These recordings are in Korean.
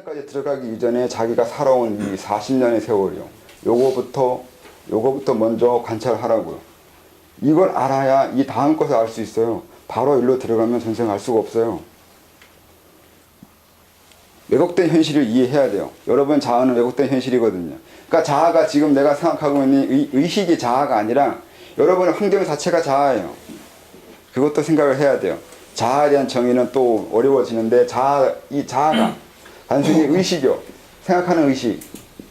까지 들어가기 이전에 자기가 살아온 이 40년의 세월이요. 요거부터 먼저 관찰하라고요. 이걸 알아야 이 다음 것을 알 수 있어요. 바로 일로 들어가면 전생 알 수가 없어요. 왜곡된 현실을 이해해야 돼요. 여러분 자아는 왜곡된 현실이거든요. 그러니까 자아가 지금 내가 생각하고 있는 의식이 자아가 아니라 여러분의 환경 자체가 자아예요. 그것도 생각을 해야 돼요. 자아에 대한 정의는 또 어려워지는데 이 자아가 단순히 의식이요. 생각하는 의식.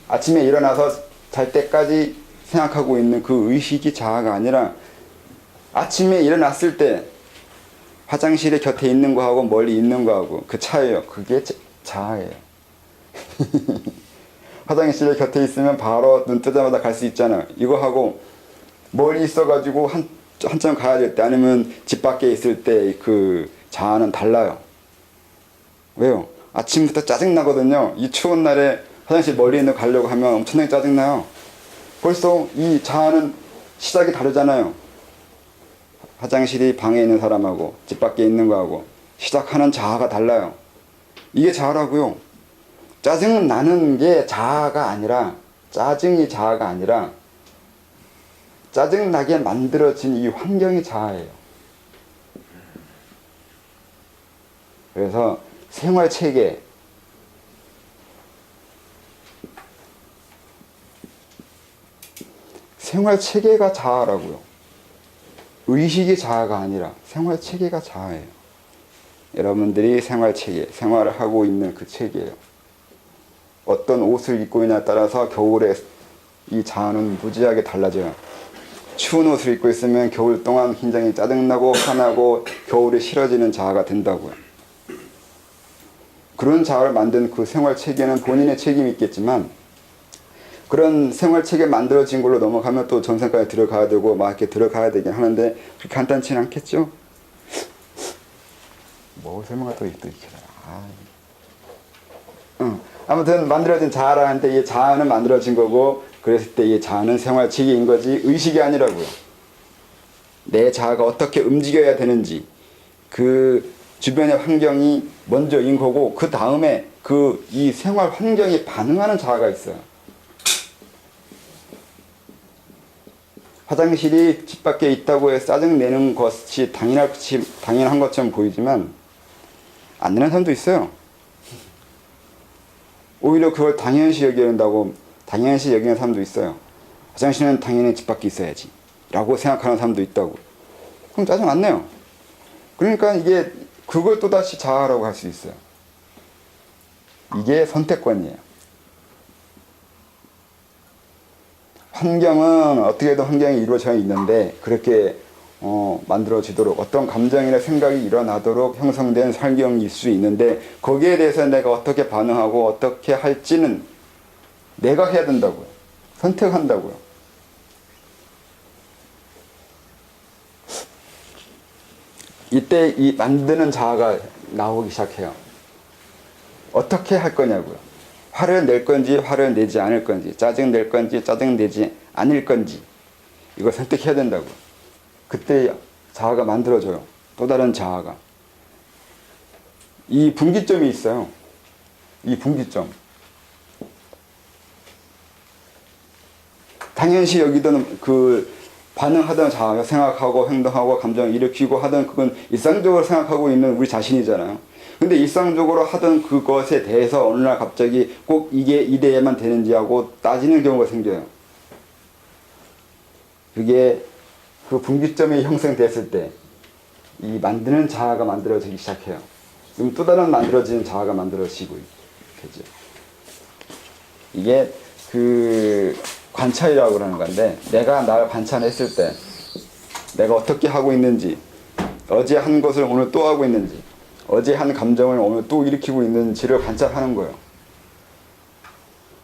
아침에 일어나서 잘 때까지 생각하고 있는 그 의식이 자아가 아니라 아침에 일어났을 때 화장실에 곁에 있는 거하고 멀리 있는 거하고 그 차이예요. 그게 자아예요. 화장실에 곁에 있으면 바로 눈 뜨자마자 갈 수 있잖아요. 이거하고 멀리 있어가지고 한참 가야 될 때 아니면 집 밖에 있을 때 그 자아는 달라요. 왜요? 아침부터 짜증나거든요. 이 추운 날에 화장실 멀리 있는 거 가려고 하면 엄청나게 짜증나요. 벌써 이 자아는 시작이 다르잖아요. 화장실이 방에 있는 사람하고 집 밖에 있는 거하고 시작하는 자아가 달라요. 이게 자아라고요. 짜증 나는 게 자아가 아니라 짜증이 자아가 아니라 짜증나게 만들어진 이 환경이 자아예요. 그래서 생활체계 생활체계가 자아라고요. 의식이 자아가 아니라 생활체계가 자아예요. 여러분들이 생활체계, 생활을 하고 있는 그 체계예요. 어떤 옷을 입고 있냐에 따라서 겨울에 이 자아는 무지하게 달라져요. 추운 옷을 입고 있으면 겨울 동안 굉장히 짜증나고 화나고 겨울에 싫어지는 자아가 된다고요. 그런 자아를 만든 그 생활체계는 본인의 책임이 있겠지만 그런 생활체계 만들어진 걸로 넘어가면 또 전생까지 들어가야 되고 막 이렇게 들어가야 되긴 하는데 그렇게 간단치는 않겠죠? 뭐 설명할 또 이렇게 아무튼 만들어진 자아라는데 이 자아는 만들어진 거고 그랬을 때 이 자아는 생활체계인 거지 의식이 아니라고요. 내 자아가 어떻게 움직여야 되는지 그 주변의 환경이 먼저인 거고 그 다음에 이 생활 환경에 반응하는 자아가 있어요. 화장실이 집 밖에 있다고 해서 짜증내는 것이 당연한 것처럼 보이지만 안 내는 사람도 있어요. 오히려 그걸 당연시 여기는 사람도 있어요. 화장실은 당연히 집 밖에 있어야지 라고 생각하는 사람도 있다고. 그럼 짜증 안 내요. 그러니까 이게 그걸 또다시 자아라고 할 수 있어요. 이게 선택권이에요. 환경은 어떻게든 환경이 이루어져 있는데 그렇게 만들어지도록 어떤 감정이나 생각이 일어나도록 형성된 환경일 수 있는데 거기에 대해서 내가 어떻게 반응하고 어떻게 할지는 내가 해야 된다고요. 선택한다고요. 이때 이 만드는 자아가 나오기 시작해요. 어떻게 할 거냐고요. 화를 낼 건지 화를 내지 않을 건지 짜증 낼 건지 짜증 내지 않을 건지 이걸 선택해야 된다고요. 그때 자아가 만들어져요. 또 다른 자아가. 이 분기점이 있어요. 이 분기점. 당연시 여기던 그 반응하던 자아가 생각하고 행동하고 감정을 일으키고 하던 그건 일상적으로 생각하고 있는 우리 자신이잖아요. 근데 일상적으로 하던 그것에 대해서 어느 날 갑자기 꼭 이게 이래야만 되는지 하고 따지는 경우가 생겨요. 그게 그 분기점이 형성됐을 때 이 만드는 자아가 만들어지기 시작해요. 그럼 또 다른 만들어지는 자아가 만들어지고 있죠. 이게 그 관찰이라고 하는 건데 내가 나를 관찰했을 때 내가 어떻게 하고 있는지 어제 한 것을 오늘 또 하고 있는지 어제 한 감정을 오늘 또 일으키고 있는지를 관찰하는 거예요.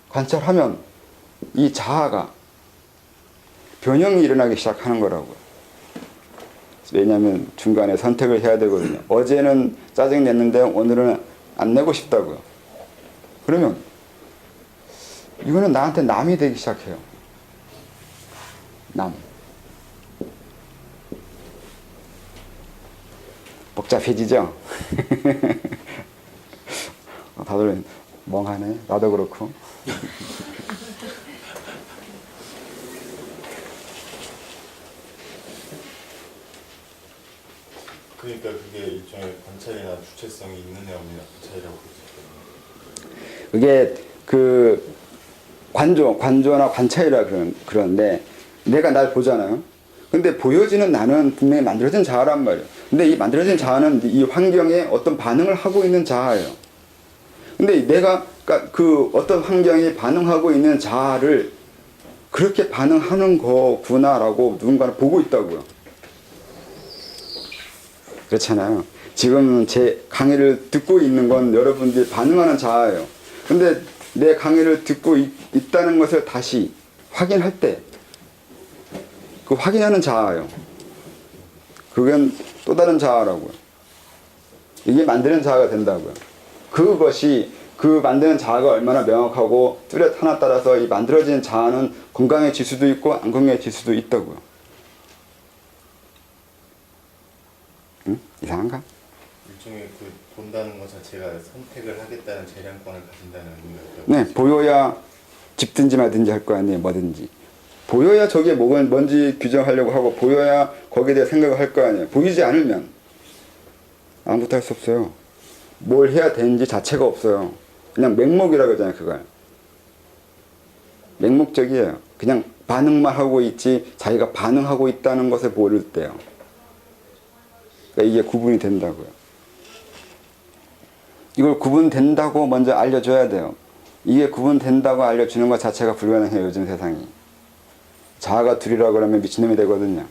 관찰하면 이 자아가 변형이 일어나기 시작하는 거라고요. 왜냐하면 중간에 선택을 해야 되거든요. 어제는 짜증 냈는데 오늘은 안 내고 싶다고요. 그러면 이거는 나한테 남이 되기 시작해요. 남. 복잡해지죠? 다들 하네. 나도 그렇고. 그러니까 그게 일종의 관찰이나 주체성이 있는 애 없는 애 차이라고 볼수 있거든요. 그게 그 관조나 관찰이라 그러는데 내가 날 보잖아요. 근데 보여지는 나는 분명히 만들어진 자아란 말이에요. 근데 이 만들어진 자아는 이 환경에 어떤 반응을 하고 있는 자아예요. 근데 내가 그러니까 그 어떤 환경에 반응하고 있는 자아를 그렇게 반응하는 거구나라고 누군가는 보고 있다고요. 그렇잖아요. 지금 제 강의를 듣고 있는 건 여러분들이 반응하는 자아예요. 근데 내 강의를 듣고 있다는 것을 다시 확인할 때 그 확인하는 자아예요. 그건 또 다른 자아라고요. 이게 만드는 자아가 된다고요. 그것이 그 만드는 자아가 얼마나 명확하고 뚜렷하나 따라서 이 만들어진 자아는 건강해질 수도 있고 안 건강해질 수도 있다고요. 응? 이상한가? 일종의 그 본다는 것 자체가 선택을 하겠다는 재량권을 가진다는 의미가 네, 보여야 집든지 말든지 할 거 아니에요. 뭐든지. 보여야 저게 뭔지 규정하려고 하고 보여야 거기에 대해 생각을 할 거 아니에요. 보이지 않으면 아무것도 할 수 없어요. 뭘 해야 되는지 자체가 없어요. 그냥 맹목이라고 하잖아요. 그걸. 맹목적이에요. 그냥 반응만 하고 있지 자기가 반응하고 있다는 것을 모를 때요. 그러니까 이게 구분이 된다고요. 이걸 구분된다고 먼저 알려줘야 돼요. 이게 구분된다고 알려주는 것 자체가 불가능해요. 요즘 세상이. 자아가 둘이라고 그러면 미친놈이 되거든요.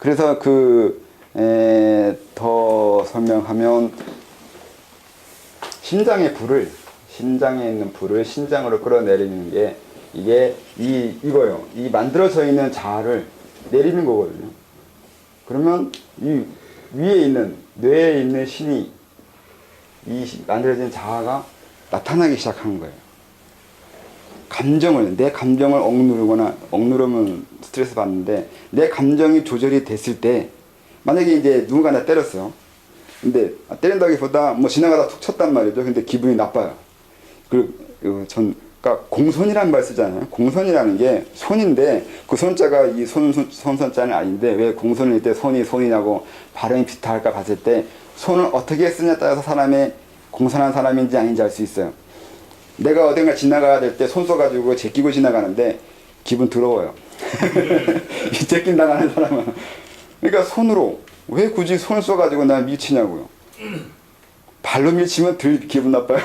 그래서 더 설명하면 심장에 있는 불을 심장으로 끌어내리는 게 이게 이거요. 이 만들어져 있는 자아를 내리는 거거든요. 그러면 이 위에 있는 뇌에 있는 신이 이 만들어진 자아가 나타나기 시작하는 거예요. 내 감정을 억누르면 스트레스 받는데 내 감정이 조절이 됐을 때 만약에 이제 누군가 나 때렸어요. 근데 때린다기보다 뭐 지나가다 툭 쳤단 말이죠. 근데 기분이 나빠요. 그러니까 공손이라는 말 쓰잖아요. 공손이라는 게 손인데 그 손자가 이 손자는 아닌데 왜 공손일 때 손이냐고 발음이 비슷할까 봤을 때 손을 어떻게 쓰냐에 따라서 사람의 공손한 사람인지 아닌지 알 수 있어요. 내가 어딘가 지나가야 될 때 손 써가지고 제끼고 지나가는데 기분 더러워요. 이 제낀 당하는 사람은. 그러니까 손으로 왜 굳이 손을 써가지고 날 밀치냐고요. 발로 밀치면 덜 기분 나빠요.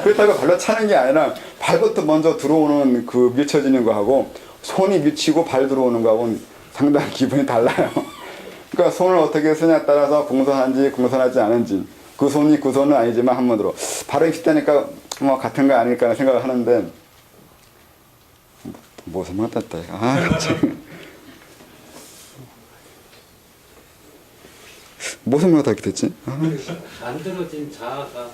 그렇다고 발로 차는 게 아니라 발부터 먼저 들어오는 그 밀쳐지는 거하고 손이 밀치고 발 들어오는 거하고는 상당히 기분이 달라요. 그러니까 손을 어떻게 쓰냐에 따라서 공손한지 공손하지 않은지 그 손은 아니지만 한번으로 발음이 비슷하니까 뭐 같은 거 아닐까 생각을 하는데 무슨 말 같다 이거. 갑자기 무슨 말 같게 됐지? 만들어진 자아가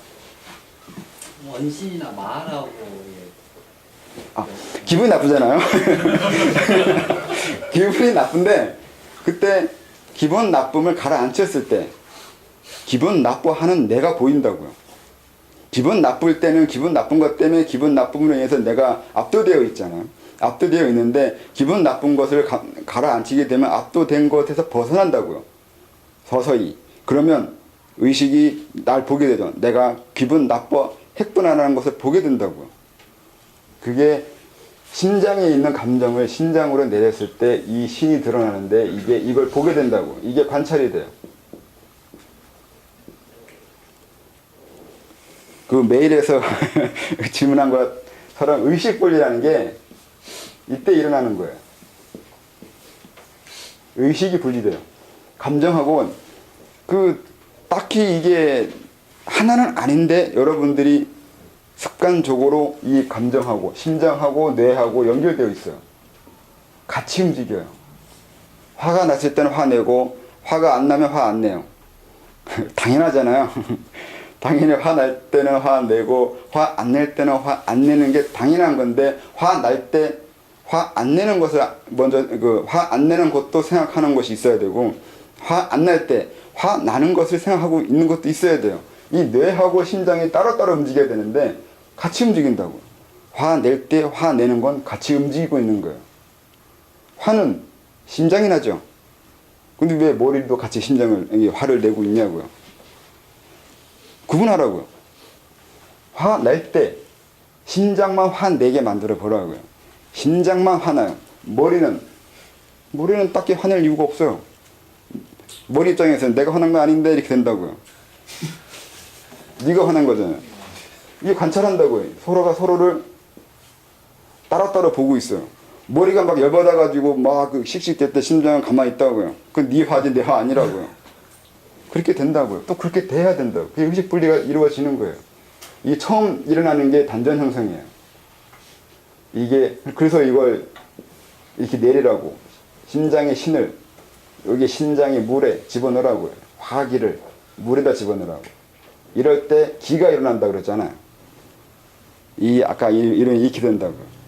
원신이나 마라고 기분이 나쁘잖아요. 기분이 나쁜데 그때 기분 나쁨을 가라앉혔을 때 기분 나빠하는 내가 보인다고요. 기분 나쁠 때는 기분 나쁜 것 때문에 기분 나쁨으로 인해서 내가 압도되어 있잖아요. 압도되어 있는데 기분 나쁜 것을 가라앉히게 되면 압도된 것에서 벗어난다고요. 서서히. 그러면 의식이 날 보게 되죠. 내가 기분 나빠 했구나라는 것을 보게 된다고요. 그게 심장에 있는 감정을 심장으로 내렸을 때 이 신이 드러나는데 이걸 보게 된다고. 이게 관찰이 돼요. 그 메일에서 질문한 것처럼 의식분리라는 게 이때 일어나는 거예요. 의식이 분리돼요. 감정하고 딱히 이게 하나는 아닌데 여러분들이 습관적으로 이 감정하고 심장하고 뇌하고 연결되어 있어요. 같이 움직여요. 화가 났을 때는 화내고 화가 안 나면 화 안 내요. 당연하잖아요. 당연히 화 날 때는 화 내고 화 안 낼 때는 화 안 내는 게 당연한 건데 화 날 때 화 안 내는 것을 먼저 화 안 내는 것도 생각하는 것이 있어야 되고 화 안 날 때 화 나는 것을 생각하고 있는 것도 있어야 돼요. 이 뇌하고 심장이 따로따로 움직여야 되는데 같이 움직인다고. 화 낼 때 화 내는 건 같이 움직이고 있는 거예요. 화는 심장이 나죠. 근데 왜 머리도 같이 화를 내고 있냐고요. 구분하라고요. 화 날 때 심장만 화내게 만들어 보라고요. 심장만 화나요. 머리는 딱히 화낼 이유가 없어요. 머리 입장에서는 내가 화난 거 아닌데 이렇게 된다고요. 네가 화난 거잖아요. 이게 관찰한다고요. 서로가 서로를 따로따로 보고 있어요. 머리가 막 열받아가지고 막 씩씩댈 때 심장은 가만히 있다고요. 그건 네 화지 내 화 아니라고요. 그렇게 된다고요. 또 그렇게 돼야 된다고. 그게 의식 분리가 이루어지는 거예요. 이게 처음 일어나는 게 단전 형성이에요. 이게 그래서 이걸 이렇게 내리라고 심장의 신을 여기 심장의 물에 집어넣으라고요. 화기를 물에다 집어넣으라고. 이럴 때 기가 일어난다 그랬잖아요. 아까 이런 이렇게 된다고요.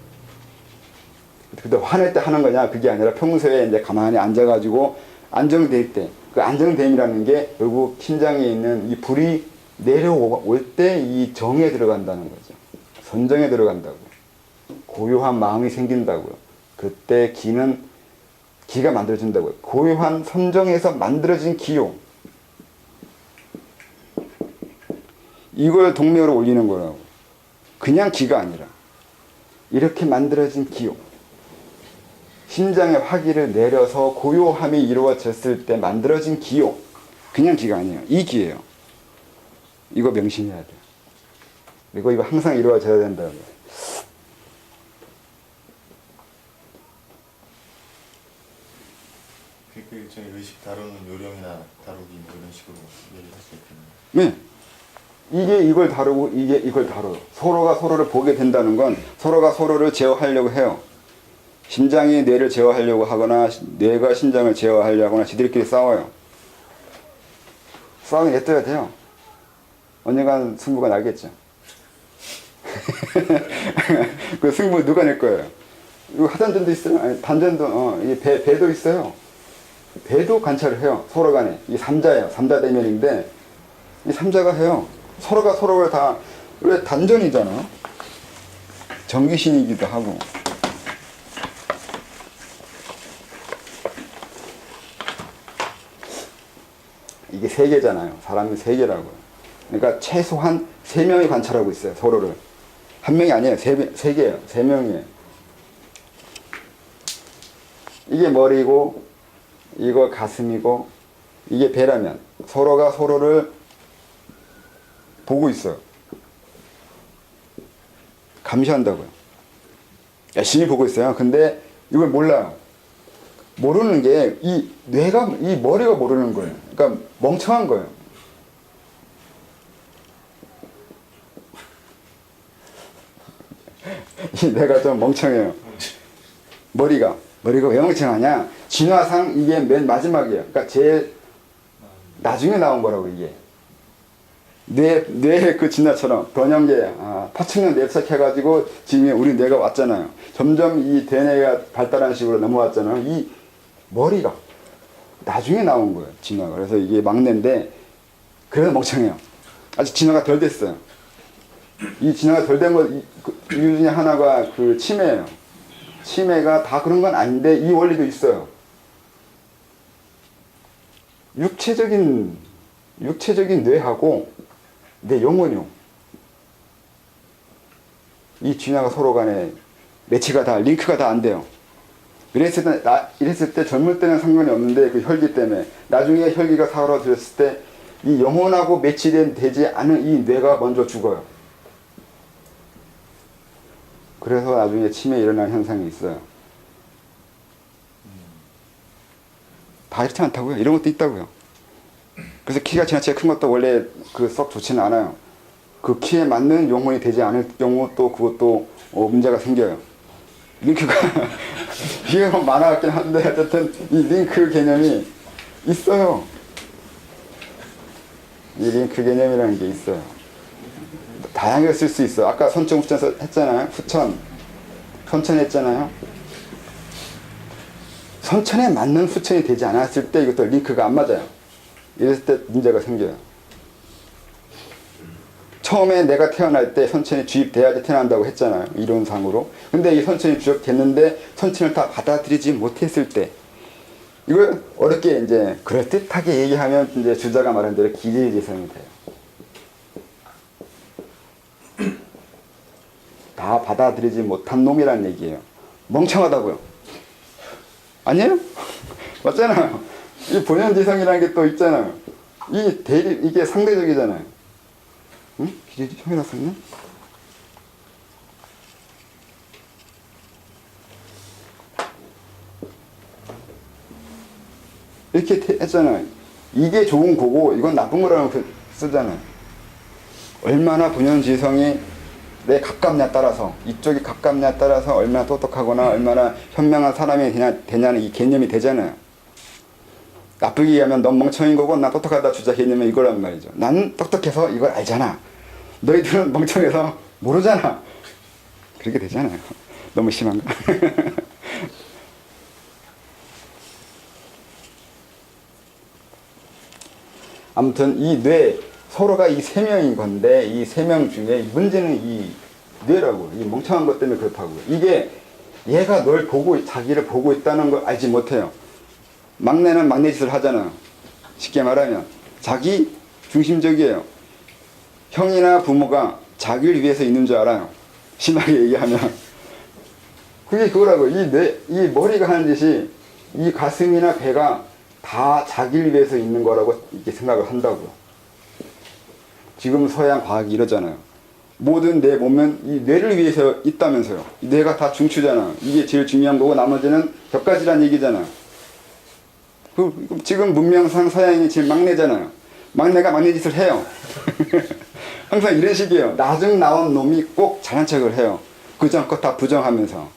근데 화낼 때 하는 거냐 그게 아니라 평소에 이제 가만히 앉아가지고 안정될 때 그 안정됨이라는 게 결국 심장에 있는 이 불이 내려올 때 이 정에 들어간다는 거죠. 선정에 들어간다고. 고요한 마음이 생긴다고요. 그때 기가 만들어진다고요. 고요한 선정에서 만들어진 기요. 이걸 동맥으로 올리는 거라고. 그냥 기가 아니라 이렇게 만들어진 기요. 심장의 화기를 내려서 고요함이 이루어졌을 때 만들어진 기요. 그냥 기가 아니에요. 이 기예요. 이거 명심해야 돼요. 그리고 이거 항상 이루어져야 된다고요. 그 일종의 의식 다루는 요령이나 다루기 뭐 이런 식으로 얘기할 수 있겠네요. 네. 이게 이걸 다루고 이게 이걸 다뤄요. 서로가 서로를 보게 된다는 건 서로가 서로를 제어하려고 해요. 심장이 뇌를 제어하려고 하거나 뇌가 심장을 제어하려고 하거나 지들끼리 싸워요. 싸우게 냅둬야 돼요. 언젠간 승부가 나겠죠. 그 승부 누가 낼 거예요? 이거 하단전도 있어요. 아니, 단전도 이게 배도 있어요. 배도 관찰을 해요. 서로 간에. 이게 삼자예요. 삼자 대면인데 이 삼자가 해요. 서로가 서로를 다 원래 단전이잖아. 정기신이기도 하고. 이게 세계잖아요. 사람이 세계라고요. 그러니까 최소한 3명이 관찰하고 있어요. 서로를. 한 명이 아니에요. 3개예요. 3명이에요. 이게 머리고 이거 가슴이고 이게 배라면 서로가 서로를 보고 있어요. 감시한다고요. 열심히 보고 있어요. 근데 이걸 몰라요. 모르는 게 이 머리가 모르는 거예요. 그러니까 멍청한 거예요. 이 뇌가 좀 멍청해요. 머리가 왜 멍청하냐? 진화상 이게 맨 마지막이에요. 그러니까 제일 나중에 나온 거라고 이게. 뇌의 그 진화처럼 변형계 파층력 뇌석해가지고 지금 우리 뇌가 왔잖아요. 점점 이 대뇌가 발달하는 식으로 넘어왔잖아요. 이 머리가 나중에 나온 거예요. 진화가. 그래서 이게 막내인데 그래서 멍청해요. 아직 진화가 덜 됐어요. 이 진화가 덜 된 것 이유 중에 하나가 그 치매예요. 치매가 다 그런 건 아닌데 이 원리도 있어요. 육체적인 뇌하고 내 영혼이요. 이 진화가 서로 간에 매치가 다 링크가 다 안 돼요. 이랬을 때 젊을 때는 상관이 없는데 그 혈기 때문에 나중에 혈기가 사라졌을 때 이 영혼하고 매치된 되지 않은 이 뇌가 먼저 죽어요. 그래서 나중에 치매에 일어나는 현상이 있어요. 다 이렇지 않다고요. 이런 것도 있다고요. 그래서 키가 지나치게 큰 것도 원래 썩 좋지는 않아요. 그 키에 맞는 영혼이 되지 않을 경우 또 그것도 문제가 생겨요. 링크가 이게 만화 같긴 한데 어쨌든 이 링크 개념이 있어요. 이 링크 개념이라는 게 있어요. 다양하게 쓸 수 있어. 아까 선천 후천 했잖아요. 후천 했잖아요. 선천에 맞는 후천이 되지 않았을 때 이것도 링크가 안 맞아요. 이랬을 때 문제가 생겨요. 처음에 내가 태어날 때 선천이 주입돼야지 태어난다고 했잖아요. 이론상으로. 근데 이 선천이 주입됐는데 선천을 다 받아들이지 못했을 때 이걸 어렵게 이제 그럴듯하게 얘기하면 이제 주자가 말한 대로 기질지성이 돼요. 다 받아들이지 못한 놈이란 얘기예요. 멍청하다고요. 아니에요? 맞잖아요. 이 본연지성이라는 게 또 있잖아요. 이게 상대적이잖아요. 응? 기질이 형이 났었네? 이렇게 했잖아요. 이게 좋은 거고 이건 나쁜 거라고 쓰잖아요. 얼마나 본연지성이 내 가깝냐에 따라서 이쪽이 가깝냐에 따라서 얼마나 똑똑하거나 얼마나 현명한 사람이 되냐는 이 개념이 되잖아요. 나쁘게 얘기하면 넌 멍청인 거고 난 똑똑하다 주자 개념이 이거란 말이죠. 나는 똑똑해서 이걸 알잖아. 너희들은 멍청해서 모르잖아. 그렇게 되잖아요. 너무 심한가? 아무튼 이 뇌 서로가 이 세 명인 건데 이 세 명 중에 문제는 이 뇌라고. 이 멍청한 것 때문에 그렇다고요. 이게 얘가 널 보고 자기를 보고 있다는 걸 알지 못해요. 막내는 막내 짓을 하잖아요. 쉽게 말하면 자기 중심적이에요. 형이나 부모가 자기를 위해서 있는 줄 알아요. 심하게 얘기하면 그게 그거라고. 이 머리가 하는 짓이 이 가슴이나 배가 다 자기를 위해서 있는 거라고 이렇게 생각을 한다고요. 지금 서양 과학이 이러잖아요. 모든 내 몸은 이 뇌를 위해서 있다면서요. 이 뇌가 다 중추잖아. 이게 제일 중요한 거고 나머지는 벽가지란 얘기잖아. 지금 문명상 서양이 제일 막내잖아요. 막내가 막내 짓을 해요. 항상 이런 식이에요. 나중 나온 놈이 꼭 잘난 척을 해요. 그전 것 다 부정하면서.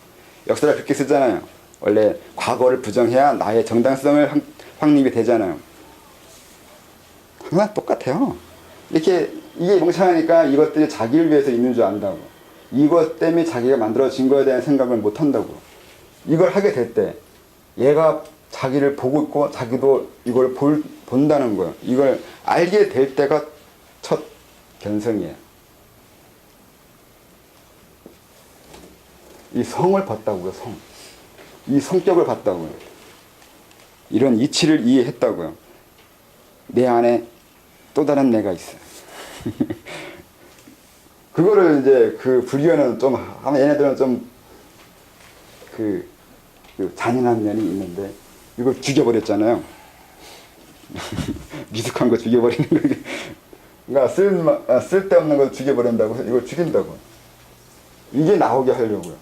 역사를 그렇게 쓰잖아요. 원래 과거를 부정해야 나의 정당성을 확립이 되잖아요. 항상 똑같아요. 이게 멍청하니까 이것들이 자기를 위해서 있는 줄 안다고. 이것 때문에 자기가 만들어진 거에 대한 생각을 못 한다고. 이걸 하게 될 때 얘가 자기를 보고 있고 자기도 이걸 본다는 거예요. 이걸 알게 될 때가 첫 견성이에요. 이 성을 봤다고요. 성. 이 성격을 봤다고요. 이런 이치를 이해했다고요. 내 안에 또 다른 내가 있어요. 그거를 이제 그 불교는 좀 하면 얘네들은 좀 그 잔인한 면이 있는데 이걸 죽여버렸잖아요. 미숙한 거 죽여버리는 거. 그러니까 쓸데없는 거 죽여버린다고 해서 이걸 죽인다고. 이게 나오게 하려고요.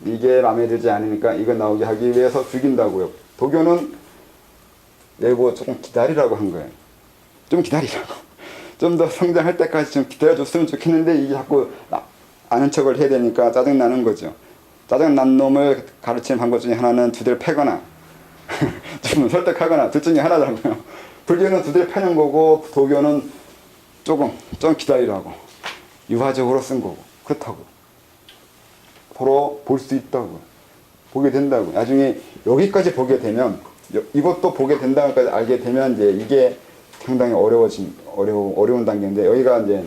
이게 마음에 들지 않으니까 이거 나오게 하기 위해서 죽인다고요. 도교는 내고 조금 기다리라고 한 거예요. 좀 기다리라고. 좀 더 성장할 때까지 좀 기다려줬으면 좋겠는데 이게 자꾸 아는 척을 해야 되니까 짜증나는 거죠. 짜증난 놈을 가르치는 방법 중에 하나는 두대를 패거나 좀 설득하거나 둘 중에 하나더라고요. 불교는 두대를 패는 거고 도교는 좀 기다리라고. 유화적으로 쓴 거고. 그렇다고. 서로 볼 수 있다고. 보게 된다고. 나중에 여기까지 보게 되면 이것도 보게 된다는 것까지 알게 되면 이제 이게 상당히 어려운 단계인데 여기가 이제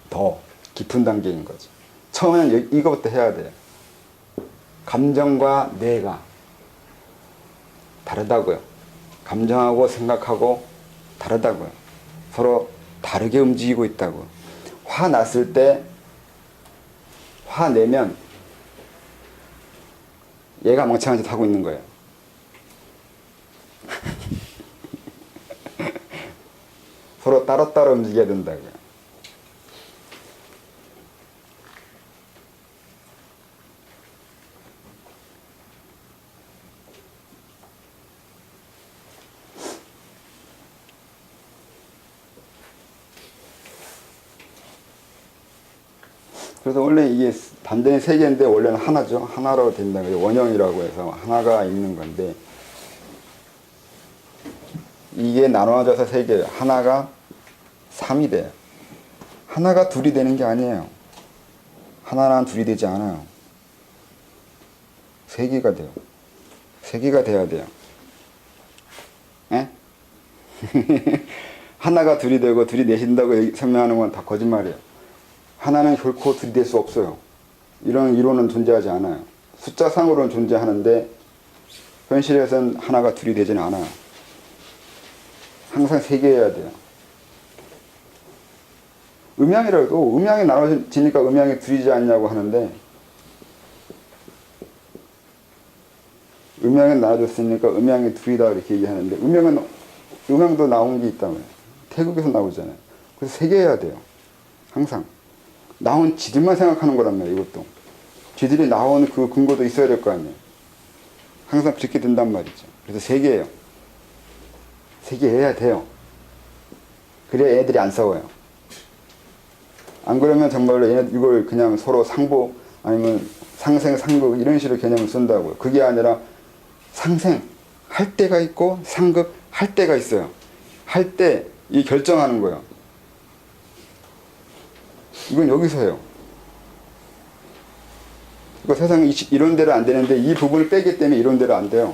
더 깊은 단계인 거죠. 처음에는 이거부터 해야 돼요. 감정과 뇌가 다르다고요. 감정하고 생각하고 다르다고요. 서로 다르게 움직이고 있다고. 화 났을 때 화내면 얘가 멍청한 짓 하고 있는 거예요. 서로 따로따로 움직여야 된다고요. 그래서 원래 이게 단전이 세 개인데 원래는 하나죠. 하나로 된다. 원형이라고 해서 하나가 있는 건데 이게 나눠져서 세 개. 하나가 3이 돼요. 하나가 둘이 되는 게 아니에요. 하나랑 둘이 되지 않아요. 세 개가 돼요. 세 개가 돼야 돼요. 에? 하나가 둘이 되고 둘이 넷이 된다고 설명하는 건 다 거짓말이에요. 하나는 결코 둘이 될 수 없어요. 이런 이론은 존재하지 않아요. 숫자상으로는 존재하는데 현실에서는 하나가 둘이 되지는 않아요. 항상 세 개여야 돼요. 음양이라도 음양이 나눠지니까 음양이 둘이지 않냐고 하는데 음양이 나눠졌으니까 음양이 둘이다 이렇게 얘기하는데 음양도 나온 게 있다고요. 태국에서 나오잖아요. 그래서 세 개 해야 돼요. 항상 나온 지들만 생각하는 거란 말이에요. 이것도 지들이 나온 그 근거도 있어야 될 거 아니에요. 항상 그렇게 된단 말이죠. 그래서 세 개예요. 세 개 해야 돼요. 그래야 애들이 안 싸워요. 안 그러면 정말로 이걸 그냥 서로 상보 아니면 상생, 상급 이런 식으로 개념을 쓴다고요. 그게 아니라 상생 할 때가 있고 상급 할 때가 있어요. 할 때 이 결정하는 거예요. 이건 여기서 해요. 그러니까 세상에 이런 대로 안 되는데 이 부분을 빼기 때문에 이런 대로 안 돼요.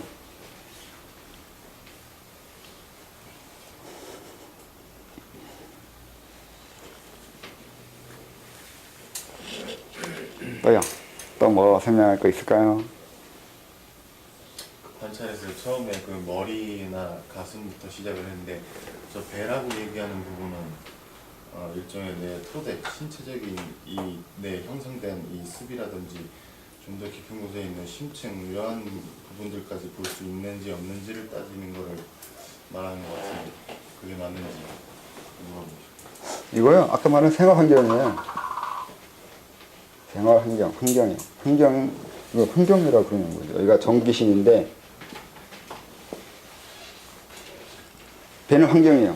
또요. 또 뭐 설명할 거 있을까요? 관찰에서 처음에 그 머리나 가슴부터 시작을 했는데 저 배라고 얘기하는 부분은 일종의 내 토대, 신체적인 이 내 형성된 이 습이라든지 좀 더 깊은 곳에 있는 심층 이러한 부분들까지 볼 수 있는지 없는지를 따지는 거를 말하는 것 같은데 그게 맞는지 물어보시죠. 이거요. 아까 말한 생활 환경이에요. 생활 환경, 환경이요. 이거 환경이라고 그러는 거죠. 여기가 전기신인데 배는 환경이에요.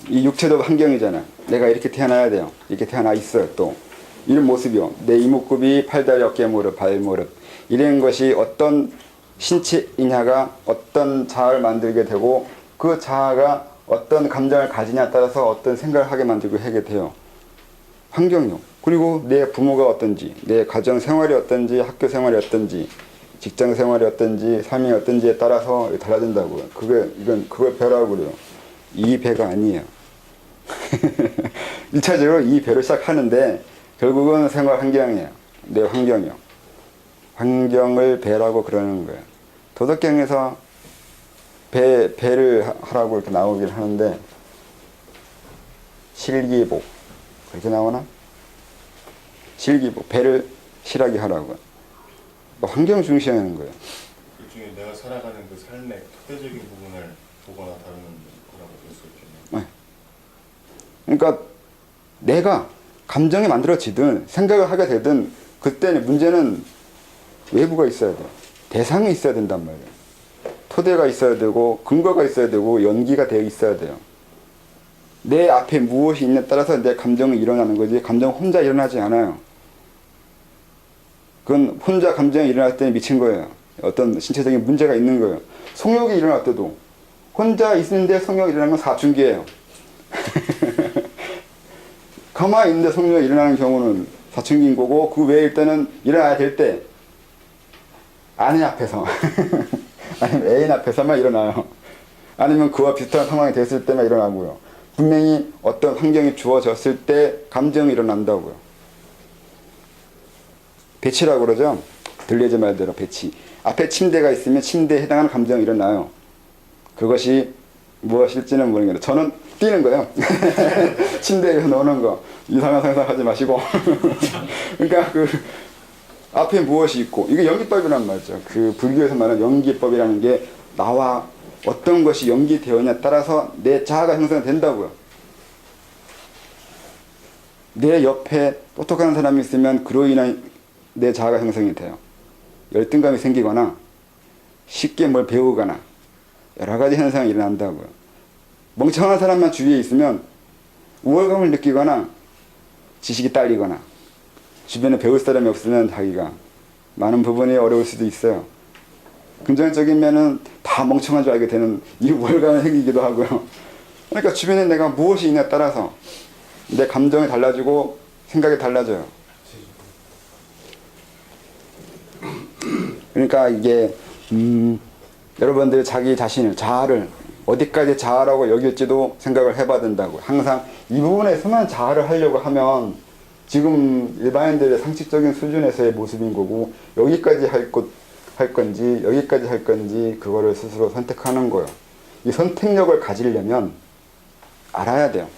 이 육체도 환경이잖아. 내가 이렇게 태어나야 돼요. 이렇게 태어나 있어요. 또 이런 모습이요. 내 이목구비, 팔다리, 어깨, 무릎, 발, 무릎 이런 것이 어떤 신체이냐가 어떤 자아를 만들게 되고 그 자아가 어떤 감정을 가지냐에 따라서 어떤 생각을 하게 만들고 하게 돼요. 환경이요. 그리고 내 부모가 어떤지, 내 가정 생활이 어떤지, 학교 생활이 어떤지, 직장 생활이 어떤지, 삶이 어떤지에 따라서 달라진다고요. 그걸 배라고 그래요. 이 배가 아니에요. 1차적으로 이 배로 시작하는데 결국은 생활 환경이에요. 내 환경이요. 환경을 배라고 그러는 거예요. 도덕경에서 배를 하라고 이렇게 나오긴 하는데 실기복 그렇게 나오나? 실기복 배를 실하게 하라고. 환경 중시하는 거예요. 일종의 내가 살아가는 그 삶의 토대적인 부분을 보거나 다루는 거라고 볼 수 있겠네요. 네. 그러니까 내가 감정이 만들어지든 생각을 하게 되든 그때는 문제는 외부가 있어야 돼요. 대상이 있어야 된단 말이에요. 토대가 있어야 되고 근거가 있어야 되고 연기가 되어 있어야 돼요. 내 앞에 무엇이 있냐에 따라서 내 감정이 일어나는 거지 감정 혼자 일어나지 않아요. 그건 혼자 감정이 일어날 때는 미친 거예요. 어떤 신체적인 문제가 있는 거예요. 성욕이 일어날 때도 혼자 있는데 성욕이 일어나는 건 사춘기예요. 가만히 있는데 성욕이 일어나는 경우는 사춘기인 거고 그 외일 때는 일어나야 될 때 아내 앞에서 아니면 애인 앞에서만 일어나요. 아니면 그와 비슷한 상황이 됐을 때만 일어나고요. 분명히 어떤 환경이 주어졌을 때 감정이 일어난다고요. 배치라고 그러죠. 들리지 말대로 배치. 앞에 침대가 있으면 침대에 해당하는 감정이 일어나요. 그것이 무엇일지는 모르겠는데 저는 뛰는 거예요. 침대에 넣는 거. 이상한 상상하지 마시고. 그러니까 그 앞에 무엇이 있고 이게 연기법이란 말이죠. 그 불교에서 말하는 연기법이라는 게 나와 어떤 것이 연기되었냐에 따라서 내 자아가 형성된다고요. 내 옆에 똑똑한 사람이 있으면 그로 인한 내 자아가 형성이 돼요. 열등감이 생기거나 쉽게 뭘 배우거나 여러 가지 현상이 일어난다고요. 멍청한 사람만 주위에 있으면 우월감을 느끼거나 지식이 딸리거나 주변에 배울 사람이 없으면 자기가 많은 부분이 어려울 수도 있어요. 긍정적인 면은 다 멍청한 줄 알게 되는 이 우월감이 생기기도 하고요. 그러니까 주변에 내가 무엇이 있냐에 따라서 내 감정이 달라지고 생각이 달라져요. 그러니까 이게 여러분들 자기 자신을, 자아를 어디까지 자아라고 여길지도 생각을 해봐야 된다고. 항상 이 부분에서만 자아를 하려고 하면 지금 일반인들의 상식적인 수준에서의 모습인 거고, 여기까지 할 건지 여기까지 할 건지 그거를 스스로 선택하는 거예요. 이 선택력을 가지려면 알아야 돼요.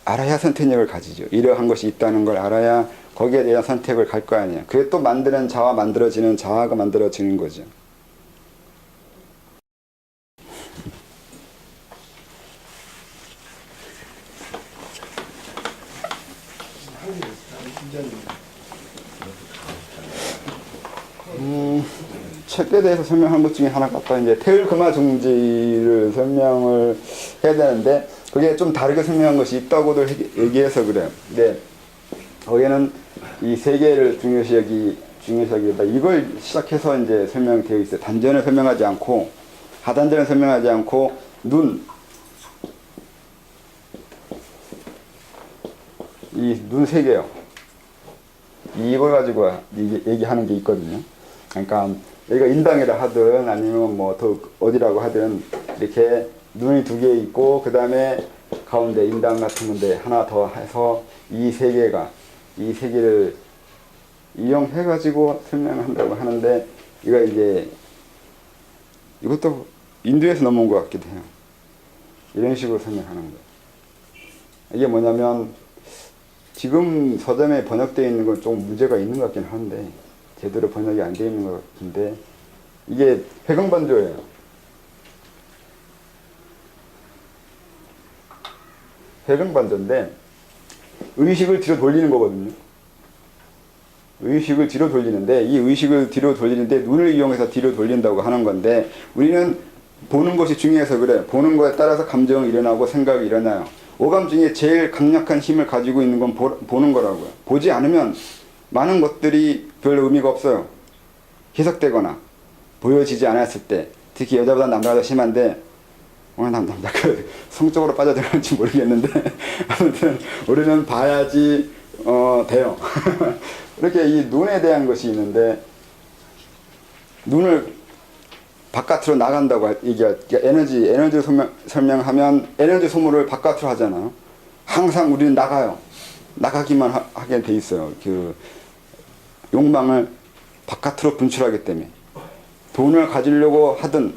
알아야 선택력을 가지죠. 이러한 것이 있다는 걸 알아야 거기에 대한 선택을 갈 거 아니에요. 그게 또 만드는 자아, 만들어지는 자아가 만들어지는 거죠. 책에 대해서 설명한 것 중에 하나가 또 이제 태을금화 종지를 설명을 해야 되는데, 그게 좀 다르게 설명한 것이 있다고도 얘기해서 그래요. 근데 거기에는 이 세 개를 중요시 여기다 이걸 시작해서 이제 설명되어 있어요. 단전을 설명하지 않고, 하단전을 설명하지 않고, 이 눈 세 개요. 이걸 가지고 얘기하는 게 있거든요. 그러니까 여기가 인당이라 하든 아니면 뭐 더 어디라고 하든 이렇게 눈이 두 개 있고, 그 다음에 가운데 인당 같은 건데 하나 더 해서 이 세 개를 이용해 가지고 설명한다고 하는데, 이것도 인도에서 넘어온 것 같기도 해요. 이런 식으로 설명하는 거예요. 이게 뭐냐면 지금 서점에 번역되어 있는 건 좀 문제가 있는 것 같긴 한데, 제대로 번역이 안 되어 있는 것 같은데, 이게 회광반조예요. 회광반조인데 의식을 뒤로 돌리는 거거든요. 의식을 뒤로 돌리는데, 이 의식을 뒤로 돌리는데 눈을 이용해서 뒤로 돌린다고 하는 건데, 우리는 보는 것이 중요해서 그래. 보는 거에 따라서 감정이 일어나고 생각이 일어나요. 오감 중에 제일 강력한 힘을 가지고 있는 건 보는 거라고요. 보지 않으면 많은 것들이 별 의미가 없어요. 해석되거나 보여지지 않았을 때, 특히 여자보다 남자가 더 심한데, 남자가 성적으로 빠져들었는지 모르겠는데 아무튼 우리는 봐야지 돼요. 이렇게 이 눈에 대한 것이 있는데, 눈을 바깥으로 나간다고 얘기할, 에너지 설명하면 에너지 소모를 바깥으로 하잖아요. 항상 우리는 나가기만 하게 돼 있어요. 그 욕망을 바깥으로 분출하기 때문에. 돈을 가지려고 하든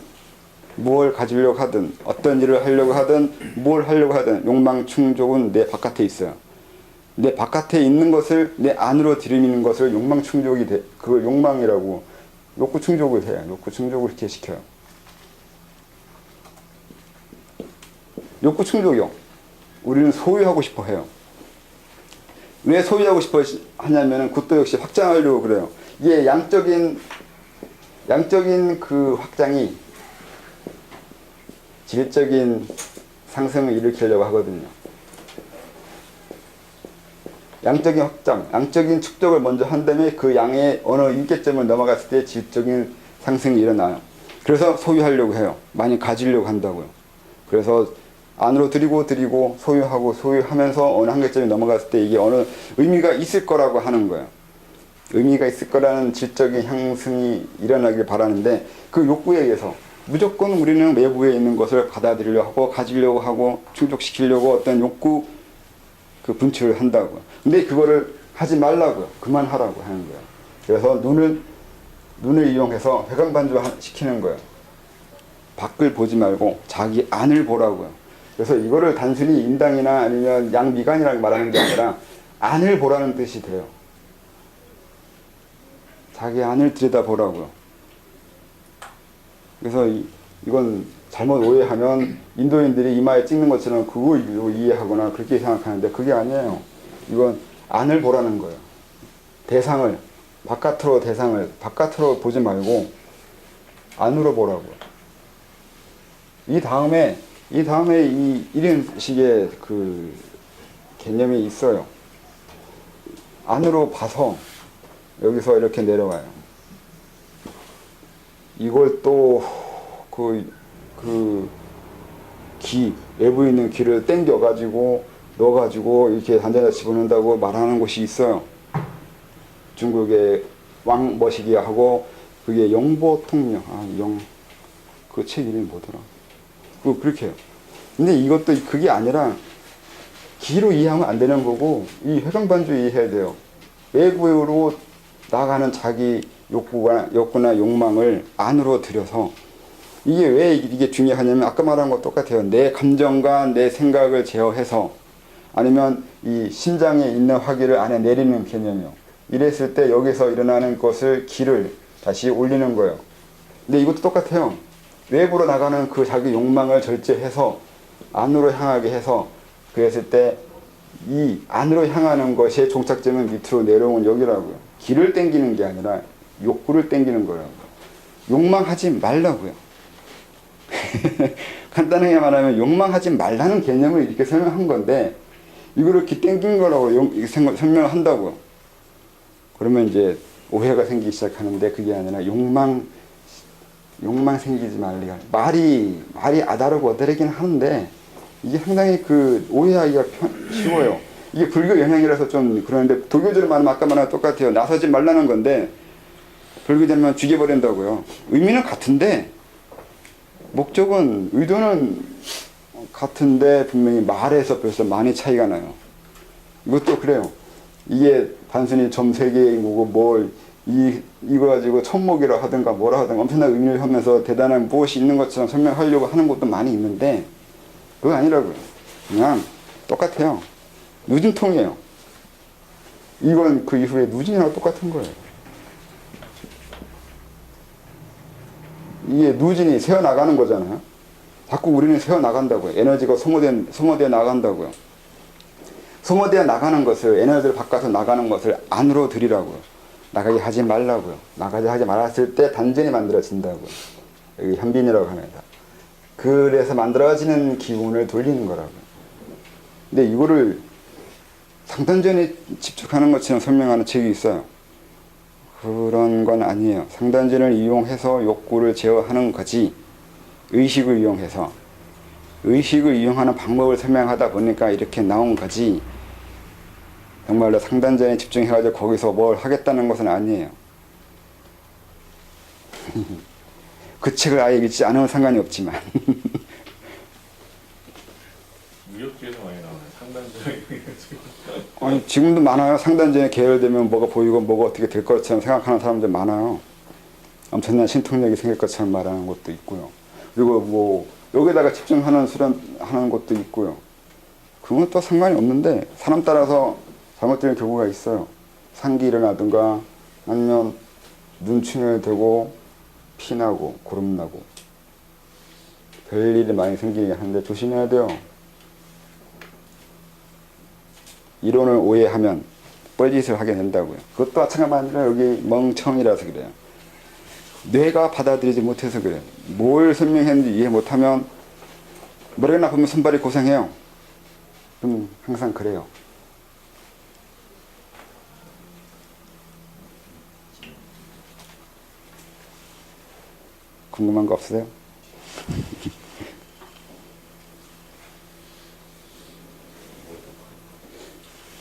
뭘 가지려고 하든 어떤 일을 하려고 하든 뭘 하려고 하든 욕망 충족은 내 바깥에 있어요. 내 바깥에 있는 것을 내 안으로 들이미는 것을 욕망 충족이 그걸 욕망이라고, 욕구 충족을 해요. 욕구 충족을 이렇게 시켜요. 욕구 충족이요. 우리는 소유하고 싶어 해요. 왜 소유하고 싶어 하냐면은 그것도 역시 확장하려고 그래요. 이게 양적인 그 확장이 질적인 상승을 일으키려고 하거든요. 양적인 확장, 양적인 축적을 먼저 한 다음에 그 양의 어느 임계점을 넘어갔을 때 질적인 상승이 일어나요. 그래서 소유하려고 해요. 많이 가지려고 한다고요. 그래서 안으로 들이고 소유하면서 어느 한계점이 넘어갔을 때 이게 어느 의미가 있을 거라고 하는 거예요. 의미가 있을 거라는 질적인 향승이 일어나길 바라는데, 그 욕구에 의해서 무조건 우리는 외부에 있는 것을 받아들이려고 하고 가지려고 하고 충족시키려고 어떤 욕구 그 분출을 한다고요. 근데 그거를 하지 말라고요. 그만하라고 하는 거예요. 그래서 눈을 이용해서 회광반조 시키는 거예요. 밖을 보지 말고 자기 안을 보라고요. 그래서 이거를 단순히 인당이나 아니면 양미간이라고 말하는 게 아니라 안을 보라는 뜻이 돼요. 자기 안을 들여다보라고요. 그래서 이건 잘못 오해하면 인도인들이 이마에 찍는 것처럼 그거 이해하거나 그렇게 생각하는데, 그게 아니에요. 이건 안을 보라는 거예요. 바깥으로 보지 말고 안으로 보라고요. 이 다음에 이런 식의 그 개념이 있어요. 안으로 봐서 여기서 이렇게 내려와요. 이걸 또 외부에 있는 기를 땡겨가지고 넣어가지고 이렇게 단전에 집어넣는다고 말하는 곳이 있어요. 중국의 왕머시기하고 그게 영보통령, 그 책 이름이 뭐더라? 그렇게 해요. 근데 이것도 그게 아니라 기로 이해하면 안 되는 거고 이 회광반주 이해해야 돼요. 외부로 나가는 자기 욕구나 욕망을 안으로 들여서 이게 왜 이게 중요하냐면 아까 말한 거 똑같아요. 내 감정과 내 생각을 제어해서 아니면 이 심장에 있는 화기를 안에 내리는 개념이요. 이랬을 때 여기서 일어나는 것을 기를 다시 올리는 거예요. 근데 이것도 똑같아요. 외부로 나가는 그 자기 욕망을 절제해서 안으로 향하게 해서 그랬을 때 이 안으로 향하는 것의 종착점은 밑으로 내려오는 여기라고요. 기를 땡기는 게 아니라 욕구를 땡기는 거라고요. 욕망하지 말라고요. 간단하게 말하면 욕망하지 말라는 개념을 이렇게 설명한 건데 이거를 기 땡긴 거라고 설명을 한다고요. 그러면 이제 오해가 생기기 시작하는데 그게 아니라 욕망 생기지 말리가 말이 아다르고 어다르긴 하는데 이게 상당히 그 오해하기가 쉬워요. 이게 불교 영향이라서 좀 그러는데 도교적으로 말하면 아까 말한 똑같아요. 나서지 말라는 건데 불교되면 죽여버린다고요. 의미는 같은데 목적은 의도는 같은데 분명히 말에서 벌써 많이 차이가 나요. 이것도 그래요. 이게 단순히 점 3개인 거고 이거 가지고 천목이라 하든가 뭐라 하든가 엄청난 의미를 하면서 대단한 무엇이 있는 것처럼 설명하려고 하는 것도 많이 있는데 그거 아니라고요. 그냥 똑같아요. 누진통이에요. 이건 그 이후에 누진이랑 똑같은 거예요. 이게 누진이 새어나가는 거잖아요. 자꾸 우리는 새어나간다고요. 에너지가 소모되어 나간다고요. 소모되어 나가는 것을 에너지를 바꿔서 나가는 것을 안으로 들이라고요. 나가게 하지 말라고요. 나가게 하지 말았을 때 단전이 만들어진다고요. 여기 현빈이라고 합니다. 그래서 만들어지는 기운을 돌리는 거라고요. 근데 이거를 상단전에 집중하는 것처럼 설명하는 책이 있어요. 그런 건 아니에요. 상단전을 이용해서 욕구를 제어하는 거지 의식을 이용해서 의식을 이용하는 방법을 설명하다 보니까 이렇게 나온 거지 정말로 상단전에 집중해가지고 거기서 뭘 하겠다는 것은 아니에요. 그 책을 아예 읽지 않으면 상관이 없지만 무역주에서 많이 나와요. 상단적인 아니 지금도 많아요. 상단전에 계열되면 뭐가 보이고 뭐가 어떻게 될 것처럼 생각하는 사람들 많아요. 엄청난 신통력이 생길 것처럼 말하는 것도 있고요. 그리고 뭐 여기다가 집중하는 수련하는 것도 있고요. 그건 또 상관이 없는데 사람 따라서 잘못되는 경우가 있어요. 상기 일어나든가 아니면 눈충혈 되고 피나고 고름나고 별일이 많이 생기게 하는데 조심해야 돼요. 이론을 오해하면 뻘짓을 하게 된다고요. 그것도 마찬가지로 여기 멍청이라서 그래요. 뇌가 받아들이지 못해서 그래요. 뭘 설명했는지 이해 못하면 머리가 나쁘면 손발이 고생해요. 항상 그래요. 궁금한 거 없으세요?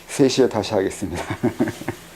3시에 다시 하겠습니다.